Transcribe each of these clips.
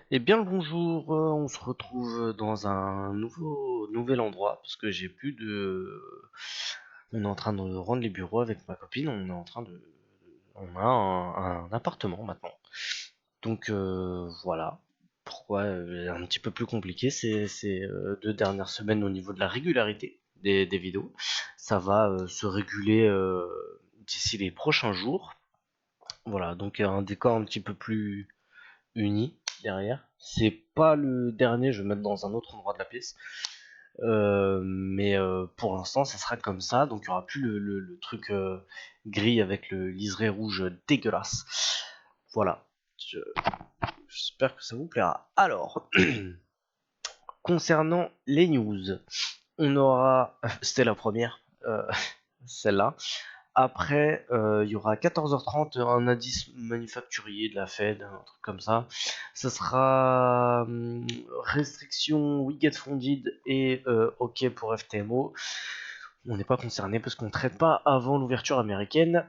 Eh bien le bonjour, on se retrouve dans un nouvel endroit parce que j'ai plus de. On est en train de rendre les bureaux avec ma copine. On a un appartement maintenant. Donc voilà. Pourquoi un petit peu plus compliqué ces 2 dernières semaines au niveau de la régularité des vidéos. Ça va se réguler d'ici les prochains jours. Voilà, donc un décor un petit peu plus uni derrière. C'est pas le dernier, je vais mettre dans un autre endroit de la pièce. Mais pour l'instant, ça sera comme ça. Donc il n'y aura plus le truc gris avec le liseré rouge dégueulasse. Voilà. J'espère que ça vous plaira. Alors, concernant les news, on aura. C'était la première, celle-là. Après, il y aura à 14h30 un indice manufacturier de la Fed, un truc comme ça. Ça sera restriction We Get Funded et OK pour FTMO. On n'est pas concerné parce qu'on ne traite pas avant l'ouverture américaine.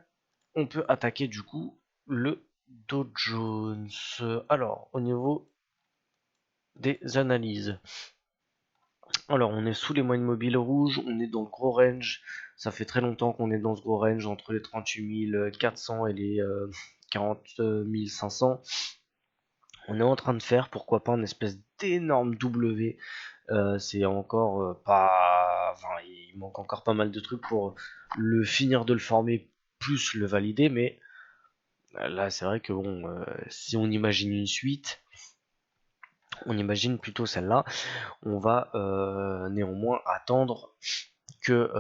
On peut attaquer du coup le Dow Jones. Alors, au niveau des analyses. Alors, on est sous les moyennes mobiles rouges, on est dans le gros range. Ça fait très longtemps qu'on est dans ce gros range entre les 38 400 et les 40 500. On est en train de faire, pourquoi pas, une espèce d'énorme W. C'est encore pas. Enfin, il manque encore pas mal de trucs pour le finir de le former, plus le valider, mais là, c'est vrai que bon, si on imagine une suite, on imagine plutôt celle-là. On va néanmoins attendre que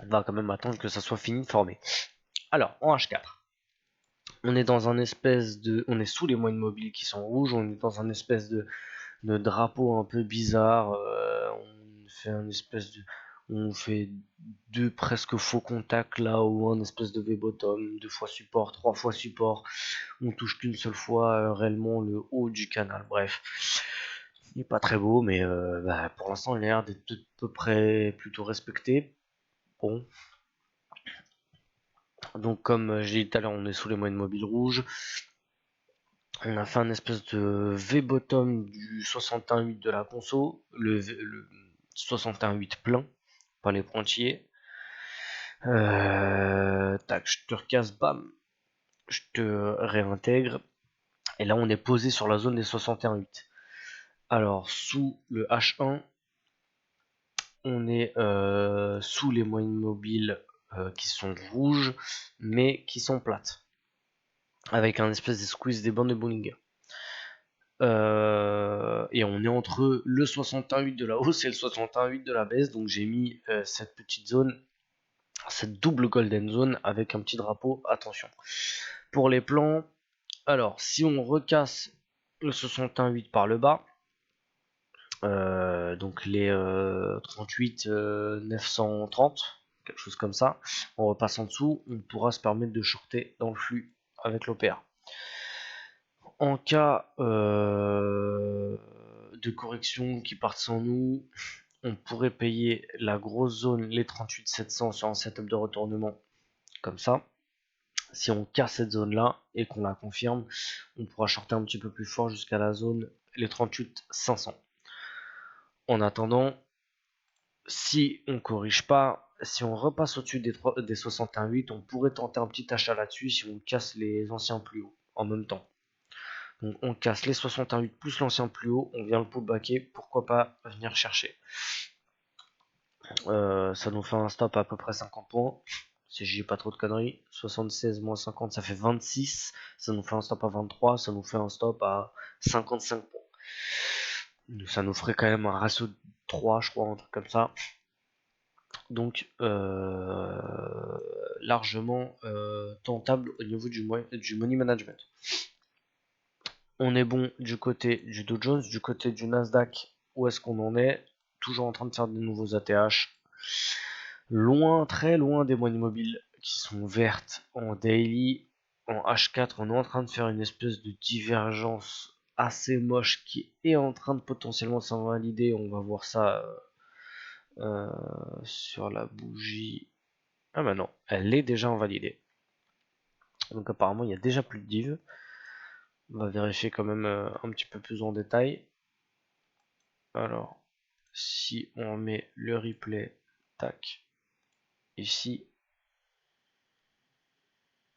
on va quand même attendre que ça soit fini de former. Alors, en H4, on est dans un espèce de. On est sous les moyennes mobiles qui sont rouges, on est dans un espèce de drapeau un peu bizarre. On fait un espèce de. On fait deux presque faux contacts là où un espèce de V-bottom, 2 fois support, 3 fois support. On touche qu'une seule fois réellement le haut du canal. Bref, il n'est pas très beau, mais pour l'instant il a l'air d'être à peu près plutôt respecté. Bon, donc comme j'ai dit tout à l'heure, on est sous les moyennes mobiles rouges. On a fait un espèce de V-bottom du 61.8 de la conso, le 61.8 plein, pas les pointillés. Tac, je te recasse, bam, je te réintègre. Et là, on est posé sur la zone des 61.8. Alors, sous le H1, on est sous les moyennes mobiles qui sont rouges, mais qui sont plates. Avec un espèce de squeeze des bandes de Bollinger. Et on est entre le 61.8 de la hausse et le 61.8 de la baisse. Donc j'ai mis cette petite zone, cette double golden zone avec un petit drapeau. Attention. Pour les plans, alors si on recasse le 61.8 par le bas, donc les 38 930, quelque chose comme ça, on repasse en dessous, on pourra se permettre de shorter dans le flux avec l'OPA. En cas de correction qui part sans nous, on pourrait payer la grosse zone, les 38 700 sur un setup de retournement comme ça. Si on casse cette zone là et qu'on la confirme, on pourra shorter un petit peu plus fort jusqu'à la zone les 38 500. En attendant, si on corrige pas, si on repasse au-dessus des 61.8, on pourrait tenter un petit achat là-dessus si on casse les anciens plus hauts en même temps. Donc on casse les 61.8 plus l'ancien plus haut, on vient le pullbacker, pourquoi pas venir chercher. Ça nous fait un stop à peu près 50 points. Si j'ai pas trop de conneries, 76 moins 50 ça fait 26, ça nous fait un stop à 23, ça nous fait un stop à 55 points. Ça nous ferait quand même un ratio de 3 je crois, un truc comme ça. Donc largement tentable au niveau du money management. On est bon du côté du Dow Jones, du côté du Nasdaq, où est-ce qu'on en est? Toujours en train de faire de nouveaux ATH. Loin, très loin des moyennes mobiles qui sont vertes en daily. En H4, on est en train de faire une espèce de divergence assez moche qui est en train de potentiellement s'invalider. On va voir ça sur la bougie. Ah bah non, elle est déjà invalidée. Donc apparemment il y a déjà plus de div. On va vérifier quand même un petit peu plus en détail. Alors, si on met le replay, tac, ici,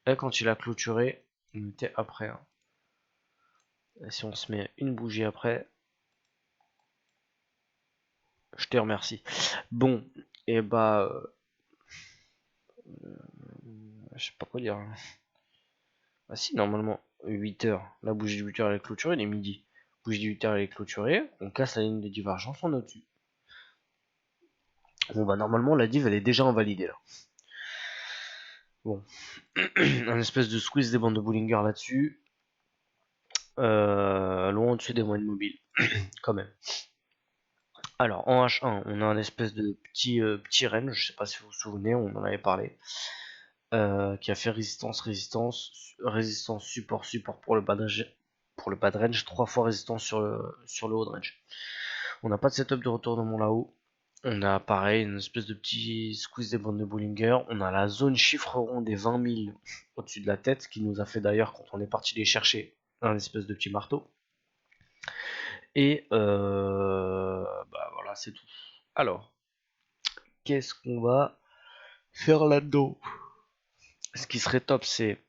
et quand il a clôturé, on était après. Hein. Et si on se met une bougie après, je te remercie. Bon, et bah, je sais pas quoi dire. Ah si, normalement, 8h, la bougie de 8h elle est clôturée, il est midi. Bougie de 8h elle est clôturée, on casse la ligne de divergence, on est au-dessus. Bon bah normalement la div elle est déjà invalidée là. Bon, un espèce de squeeze des bandes de Bollinger là-dessus. Loin au-dessus des moyennes mobiles, quand même. Alors en H1, on a un espèce de petit range, je sais pas si vous vous souvenez, on en avait parlé, qui a fait résistance, support, support pour le bas de range, 3 fois résistance sur le haut de range. On n'a pas de setup de retournement là-haut. On a pareil une espèce de petit squeeze des bandes de Bollinger. On a la zone chiffre rond des 20 000 au-dessus de la tête, qui nous a fait d'ailleurs, quand on est parti les chercher, un espèce de petit marteau. Et bah voilà, c'est tout. Alors, qu'est-ce qu'on va faire là-dedans? Ce qui serait top, c'est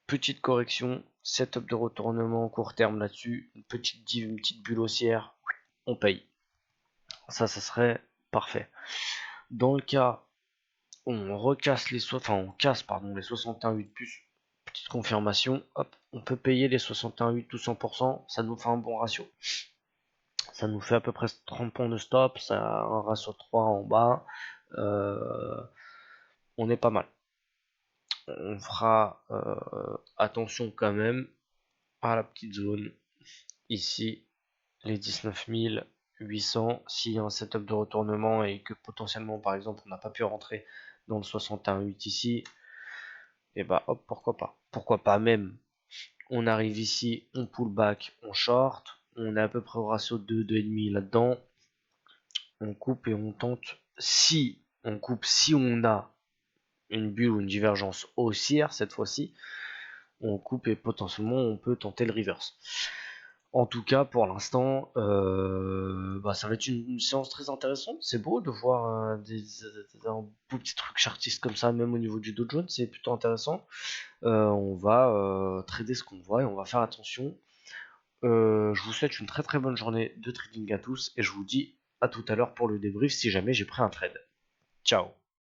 petite correction, setup de retournement court terme là-dessus, une petite div, une petite bulle haussière, on paye. Ça serait parfait. Dans le cas où on recasse on casse les 61,8 puces, petite confirmation, hop, on peut payer les 61,8 ou 100%, ça nous fait un bon ratio. Ça nous fait à peu près 30 points de stop, ça a un ratio 3 en bas, on est pas mal. On fera attention quand même à la petite zone ici, les 19 800. S'il y a un setup de retournement et que potentiellement par exemple on n'a pas pu rentrer dans le 61,8 ici, et bah hop, pourquoi pas même on arrive ici, on pull back, on short, on est à peu près au ratio de 2,5 là-dedans, on coupe et on tente, si on a une bulle ou une divergence haussière cette fois-ci, on coupe et potentiellement on peut tenter le reverse. En tout cas, pour l'instant, ça va être une séance très intéressante. C'est beau de voir un beau petit truc chartiste comme ça, même au niveau du Dow Jones, c'est plutôt intéressant. On va trader ce qu'on voit et on va faire attention. Je vous souhaite une très très bonne journée de trading à tous et je vous dis à tout à l'heure pour le débrief si jamais j'ai pris un trade. Ciao.